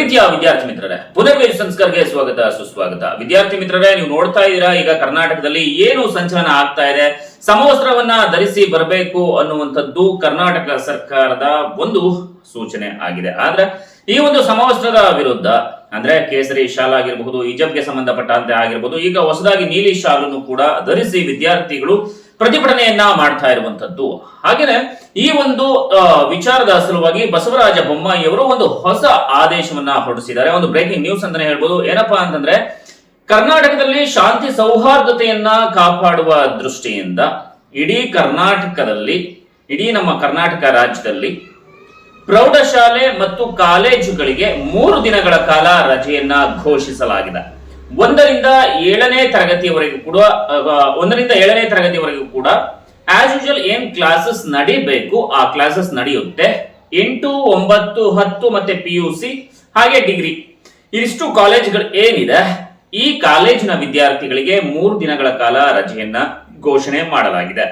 ಪ್ರೀತಿಯ ವಿದ್ಯಾರ್ಥಿ ಮಿತ್ರರೇ, ಪುನರ್ವೇಜ್ ಸಂಸ್ಕಾರಕ್ಕೆ ಸ್ವಾಗತ ಸುಸ್ವಾಗತ. ವಿದ್ಯಾರ್ಥಿ ಮಿತ್ರರೇ, ನೀವು ನೋಡ್ತಾ ಇದ್ದೀರಾ ಈಗ ಕರ್ನಾಟಕದಲ್ಲಿ ಏನು ಸಂಚಲನ ಆಗ್ತಾ ಇದೆ. ಸಮವಸ್ತ್ರವನ್ನ ಧರಿಸಿ ಬರಬೇಕು ಅನ್ನುವಂಥದ್ದು ಕರ್ನಾಟಕ ಸರ್ಕಾರದ ಒಂದು ಸೂಚನೆ ಆಗಿದೆ. ಆದ್ರೆ ಈ ಒಂದು ಸಮವಸ್ತ್ರದ ವಿರುದ್ಧ ಅಂದ್ರೆ ಕೇಸರಿ ಶಾಲ್ ಆಗಿರಬಹುದು, ಹಿಜಾಬ್ಗೆ ಸಂಬಂಧಪಟ್ಟಂತೆ ಆಗಿರಬಹುದು, ಈಗ ಹೊಸದಾಗಿ ನೀಲಿ ಶಾಲನ್ನು ಕೂಡ ಧರಿಸಿ ವಿದ್ಯಾರ್ಥಿಗಳು ಪ್ರತಿಭಟನೆಯನ್ನ ಮಾಡ್ತಾ ಇರುವಂತದ್ದು. ಹಾಗೇನೆ ಈ ಒಂದು ವಿಚಾರದ ಸಲುವಾಗಿ ಬಸವರಾಜ ಬೊಮ್ಮಾಯಿ ಅವರು ಒಂದು ಹೊಸ ಆದೇಶವನ್ನ ಹೊರಡಿಸಿದ್ದಾರೆ. ಒಂದು ಬ್ರೇಕಿಂಗ್ ನ್ಯೂಸ್ ಅಂತಾನೆ ಹೇಳ್ಬೋದು. ಏನಪ್ಪಾ ಅಂತಂದ್ರೆ, ಕರ್ನಾಟಕದಲ್ಲಿ ಶಾಂತಿ ಸೌಹಾರ್ದತೆಯನ್ನ ಕಾಪಾಡುವ ದೃಷ್ಟಿಯಿಂದ ಇಡೀ ಕರ್ನಾಟಕದಲ್ಲಿ, ಇಡೀ ನಮ್ಮ ಕರ್ನಾಟಕ ರಾಜ್ಯದಲ್ಲಿ ಪ್ರೌಢಶಾಲೆ ಮತ್ತು ಕಾಲೇಜುಗಳಿಗೆ 3 ದಿನಗಳ ಕಾಲ ರಜೆಯನ್ನ ಘೋಷಿಸಲಾಗಿದೆ. 1ರಿಂದ 7ನೇ ತರಗತಿಯವರೆಗೂ ಕೂಡ ಆಸ್ ಯೂಶುವಲ್ ಏನ್ ಕ್ಲಾಸಸ್ ನಡಿಬೇಕು ಆ ಕ್ಲಾಸಸ್ ನಡೆಯುತ್ತೆ. 8, 9, 10 ಮತ್ತೆ PUC ಹಾಗೆ ಡಿಗ್ರಿ ಇಷ್ಟು ಕಾಲೇಜುಗಳು ಏನಿದೆ, ಈ ಕಾಲೇಜಿನ ವಿದ್ಯಾರ್ಥಿಗಳಿಗೆ 3 ದಿನಗಳ ಕಾಲ ರಜೆಯನ್ನ ಘೋಷಣೆ ಮಾಡಲಾಗಿದೆ.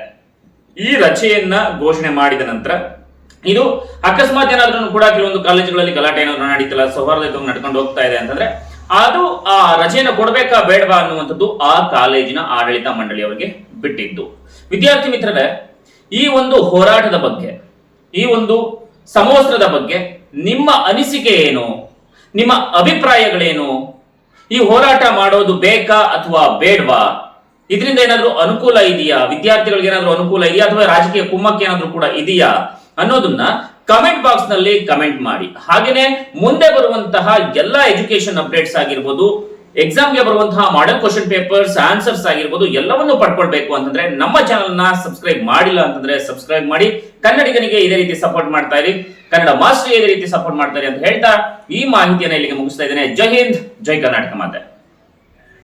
ಈ ರಜೆಯನ್ನ ಘೋಷಣೆ ಮಾಡಿದ ನಂತರ ಇದು ಅಕಸ್ಮಾತ್ ಏನಾದ್ರೂ ಕೂಡ ಕೆಲವೊಂದು ಕಾಲೇಜುಗಳಲ್ಲಿ ಗಲಾಟೆ ಏನಾದ್ರು ನಡೀತಿಲ್ಲ, ಸೌಹಾರ್ದಯುತವಾಗಿ ನಡ್ಕೊಂಡು ಹೋಗ್ತಾ ಇದೆ ಅಂತಂದ್ರೆ ಅದು ಆ ರಜೆಯನ್ನು ಕೊಡ್ಬೇಕಾ ಬೇಡವಾ ಅನ್ನುವಂಥದ್ದು ಆ ಕಾಲೇಜಿನ ಆಡಳಿತ ಮಂಡಳಿಯವರಿಗೆ ಬಿಟ್ಟಿದ್ದು. ವಿದ್ಯಾರ್ಥಿ ಮಿತ್ರರೇ, ಈ ಒಂದು ಹೋರಾಟದ ಬಗ್ಗೆ, ಈ ಒಂದು ಸಮವಸ್ತ್ರದ ಬಗ್ಗೆ ನಿಮ್ಮ ಅನಿಸಿಕೆ ಏನು? ನಿಮ್ಮ ಅಭಿಪ್ರಾಯಗಳೇನು? ಈ ಹೋರಾಟ ಮಾಡೋದು ಬೇಕಾ ಅಥವಾ ಬೇಡವಾ? ಇದರಿಂದ ಏನಾದ್ರೂ ಅನುಕೂಲ ಇದೆಯಾ? ವಿದ್ಯಾರ್ಥಿಗಳಿಗೆ ಏನಾದ್ರೂ ಅನುಕೂಲ ಇದೆಯಾ ಅಥವಾ ರಾಜಕೀಯ ಕುಮ್ಮಕ್ಕೆ ಏನಾದ್ರೂ ಕೂಡ ಇದೆಯಾ ಅನ್ನೋದನ್ನ ಕಮೆಂಟ್ ಬಾಕ್ಸ್ ನಲ್ಲಿ ಕಮೆಂಟ್ ಮಾಡಿ. ಹಾಗೇನೆ ಮುಂದೆ ಬರುವಂತಹ ಎಲ್ಲಾ ಎಜುಕೇಶನ್ ಅಪ್ಡೇಟ್ಸ್ ಆಗಿರ್ಬೋದು, ಎಕ್ಸಾಮ್ಗೆ ಬರುವಂತಹ ಮಾಡೆಲ್ ಕ್ವಶನ್ ಪೇಪರ್ಸ್ ಆನ್ಸರ್ಸ್ ಆಗಿರ್ಬೋದು, ಎಲ್ಲವನ್ನು ಪಡ್ಕೊಳ್ಬೇಕು ಅಂತಂದ್ರೆ ನಮ್ಮ ಚಾನೆಲ್ ನ ಸಬ್ಸ್ಕ್ರೈಬ್ ಮಾಡಿಲ್ಲ ಅಂತಂದ್ರೆ ಸಬ್ಸ್ಕ್ರೈಬ್ ಮಾಡಿ. ಕನ್ನಡಿಗನಿಗೆ ಇದೇ ರೀತಿ ಸಪೋರ್ಟ್ ಮಾಡ್ತಾ ಇರಿ, ಕನ್ನಡ ಮಾಸ್ಟರ್ ಇದೇ ರೀತಿ ಸಪೋರ್ಟ್ ಮಾಡ್ತಾ ಇರಿ ಅಂತ ಹೇಳ್ತಾ ಈ ಮಾಹಿತಿಯನ್ನು ಇಲ್ಲಿಗೆ ಮುಗಿಸ್ತಾ ಇದ್ದೇನೆ. ಜೈ ಹಿಂದ್, ಜೈ ಕರ್ನಾಟಕ ಮಾತೆ.